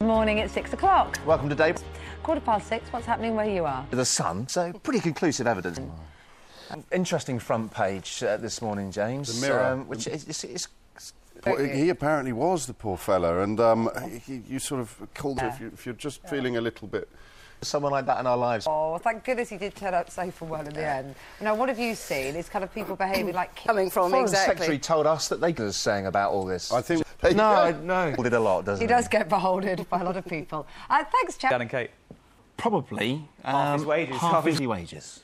Morning at 6 o'clock. Welcome to Day. 6:15. What's happening where you are? The Sun, so pretty conclusive evidence. Interesting front page this morning, James. The Mirror. Which is well, he apparently was the poor fella, and you sort of called if you're just feeling a little bit. Someone like that in our lives. Oh, thank goodness he did turn out safe and well in the end. Now, what have you seen? It's kind of people behaving like coming from The Foreign Secretary told us that they was saying about all this. I think no, did a lot, doesn't he? He does get beholded by a lot of people. Thanks, Chap. Dan and Kate. Probably half his wages. Half his wages.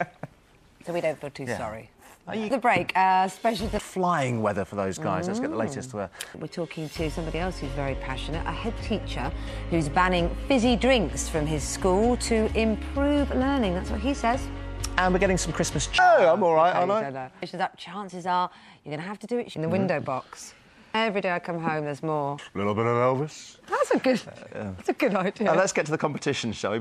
So we don't feel too sorry. Are you... The break, especially the flying weather for those guys. Let's get the latest. We're talking to somebody else who's very passionate, a head teacher who's banning fizzy drinks from his school to improve learning. That's what he says. And we're getting some Christmas... Oh, I'm all right, aren't I? Chances are you're going to have to do it in the window box. Every day I come home, there's more. A little bit of Elvis. That's a good idea. Now, let's get to the competition, shall we?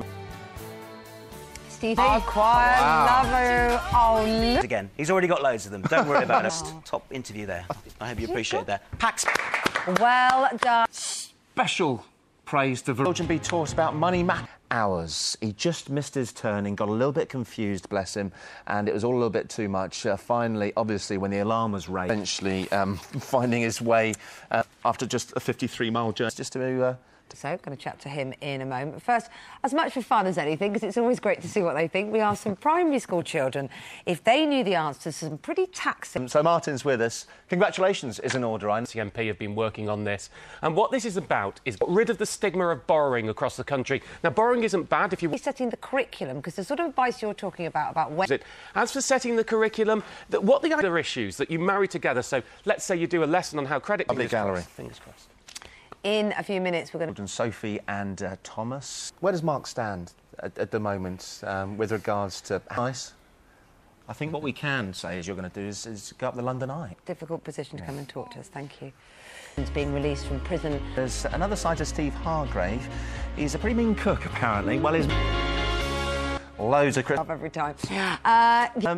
Stevie. Oh, quiet, love you. Oh, Again, he's already got loads of them. Don't worry about us. Top interview there. I hope you appreciate that. Pax. Well done. Special praise to Belgian be taught about money hours. He just missed his turning, got a little bit confused, bless him, and it was all a little bit too much. Finally, obviously, when the alarm was raised, eventually finding his way after just a 53-mile journey, just to... So, going to chat to him in a moment. But first, as much for fun as anything, because it's always great to see what they think, we asked some primary school children if they knew the answers to some pretty taxing... So Martin's with us. Congratulations is in order. The MP have been working on this. And what this is about is get rid of the stigma of borrowing across the country. Now, borrowing isn't bad if you... Setting the curriculum, because the sort of advice you're talking about when... As for setting the curriculum, what the other issues that you marry together, so let's say you do a lesson on how credit... Public gallery. Fingers crossed. In a few minutes, we're going to... Sophie and Thomas. Where does Mark stand at the moment with regards to... Nice. I think what we can say, as you're going to do, is go up the London Eye. Difficult position to come and talk to us, thank you. He's being released from prison. There's another side to Steve Hargrave. He's a pretty mean cook, apparently. Well, he's... Loads of Christmas. Every time.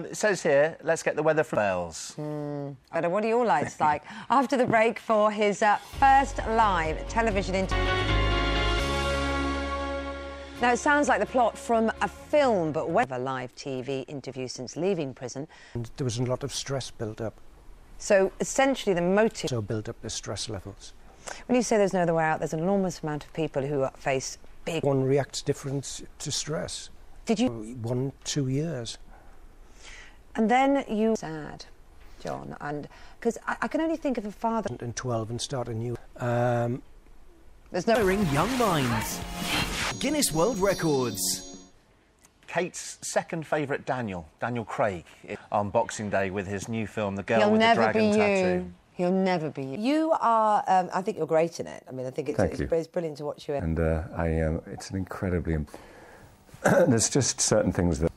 It says here, let's get the weather from Wales. But what are your lights like? After the break for his first live television interview. Now, it sounds like the plot from a film, but when a live TV interview since leaving prison. And there was a lot of stress built up. So, essentially, the motive... So built up the stress levels. When you say there's no other way out, there's an enormous amount of people who face big... One reacts different to stress. Did you... 1-2 years. And then you... Sad, John, and... Because I can only think of a father... And 12 and start a new... There's no... Young minds. Guinness World Records. Kate's second favourite Daniel Craig, on Boxing Day with his new film, The Girl with the Dragon Tattoo. He'll never be you. You are... I think you're great in it. I mean, I think it's brilliant to watch you in. And it's an incredibly... There's just certain things that...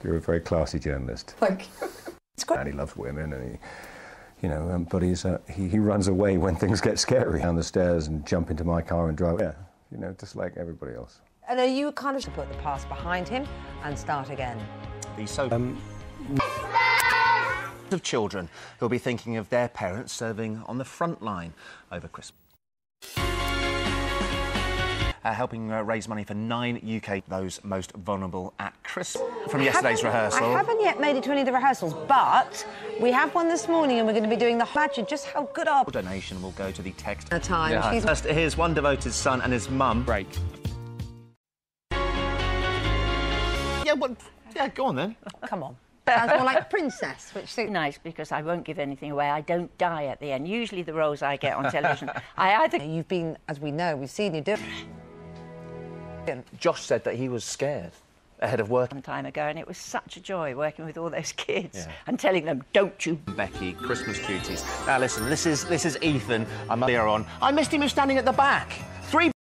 You're a very classy journalist. Thank you. It's great. And he loves women, and he... You know, but he runs away when things get scary down the stairs and jump into my car and drive. Yeah, you know, just like everybody else. And are you kind of to put the past behind him and start again? Of children who'll be thinking of their parents serving on the front line over Christmas. Helping raise money for 9 UK those most vulnerable at Christmas. From yesterday's rehearsal. I haven't yet made it to any of the rehearsals, but we have one this morning and we're going to be doing the... Imagine just how good our... Donation will go to the text... A time. Yeah. First, here's one devoted son and his mum. Break. Yeah, go on then. Come on. Sounds more like Princess, which suits... Nice, because I won't give anything away. I don't die at the end. Usually the roles I get on television, I either... You've been, as we know, we've seen you do... Josh said that he was scared ahead of work. Some time ago, and it was such a joy working with all those kids and telling them, don't you... Becky, Christmas duties. Now, listen, this is Ethan. I'm earlier on. I missed him standing at the back. 3